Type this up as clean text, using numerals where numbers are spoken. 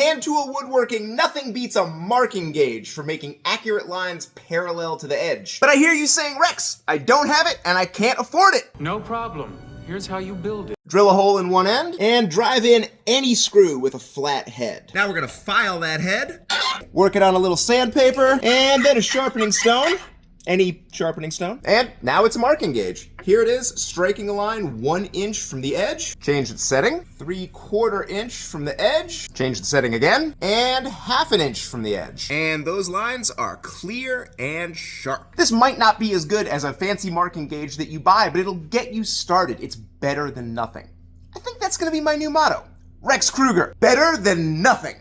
hand tool woodworking, nothing beats a marking gauge for making accurate lines parallel to the edge. But I hear you saying, Rex, I don't have it and I can't afford it. No problem. Here's how you build it. Drill a hole in one end and drive in any screw with a flat head. Now we're gonna file that head, work it on a little sandpaper, and then a sharpening stone. Any sharpening stone. And now it's a marking gauge. Here it is, striking a line 1 inch from the edge. Change its setting. 3/4 inch from the edge. Change the setting again. And 1/2 inch from the edge. And those lines are clear and sharp. This might not be as good as a fancy marking gauge that you buy, but it'll get you started. It's better than nothing. I think that's gonna be my new motto. Rex Krueger, better than nothing.